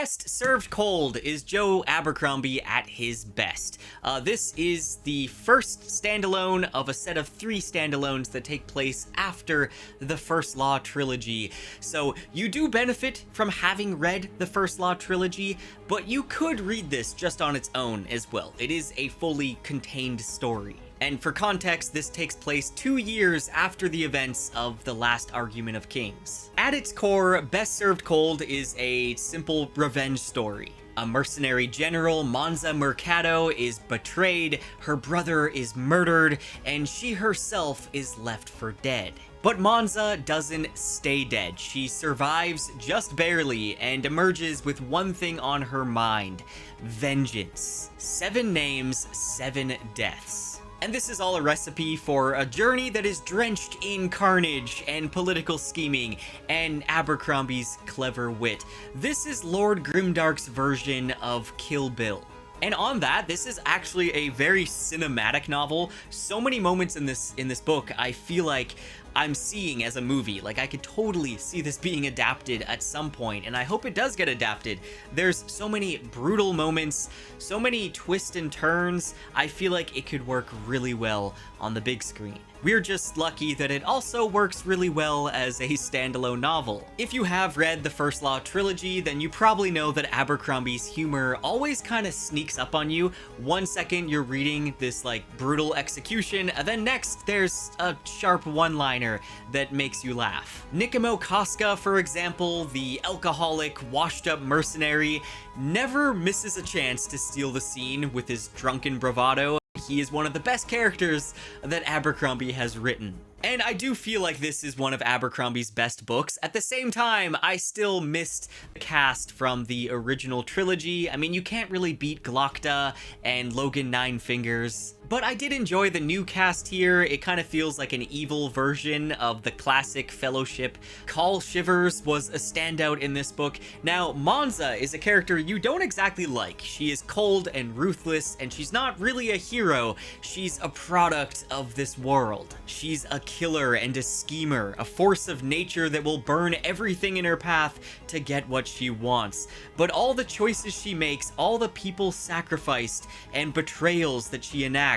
Best served cold is Joe Abercrombie at his best. This is the first standalone of a set of 3 standalones that take place after the First Law trilogy. So you do benefit from having read the First Law trilogy, but you could read this just on its own as well. It is a fully contained story. And for context, this takes place 2 years after the events of The Last Argument of Kings. At its core, Best Served Cold is a simple revenge story. A mercenary general, Monza Mercado, is betrayed, her brother is murdered, and she herself is left for dead. But Monza doesn't stay dead. She survives just barely and emerges with one thing on her mind: vengeance. 7 names, 7 deaths. And this is all a recipe for a journey that is drenched in carnage and political scheming and Abercrombie's clever wit. This is Lord Grimdark's version of Kill Bill. And on that, this is actually a very cinematic novel. So many moments in this book I feel like I'm seeing as a movie. Like, I could totally see this being adapted at some point, and I hope it does get adapted. There's so many brutal moments, so many twists and turns. I feel like it could work really well on the big screen. We're just lucky that it also works really well as a standalone novel. If you have read the First Law trilogy, then you probably know that Abercrombie's humor always kind of sneaks up on you. One second you're reading this like brutal execution, and then next there's a sharp one-liner that makes you laugh. Nikimo Koska, for example, the alcoholic, washed-up mercenary, never misses a chance to steal the scene with his drunken bravado. He is one of the best characters that Abercrombie has written. And I do feel like this is one of Abercrombie's best books. At the same time, I still missed the cast from the original trilogy. I mean, you can't really beat Glokta and Logan Nine Fingers. But I did enjoy the new cast here. It kind of feels like an evil version of the classic Fellowship. Call Shivers was a standout in this book. Now, Monza is a character you don't exactly like. She is cold and ruthless, and she's not really a hero. She's a product of this world. She's a killer and a schemer, a force of nature that will burn everything in her path to get what she wants. But all the choices she makes, all the people sacrificed, and betrayals that she enacts,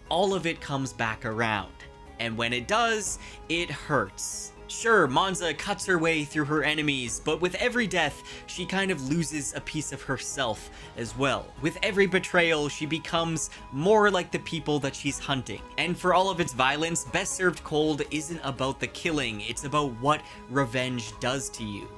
all of it comes back around. And when it does, it hurts. Sure, Monza cuts her way through her enemies, but with every death, she kind of loses a piece of herself as well. With every betrayal, she becomes more like the people that she's hunting. And for all of its violence, Best Served Cold isn't about the killing, it's about what revenge does to you.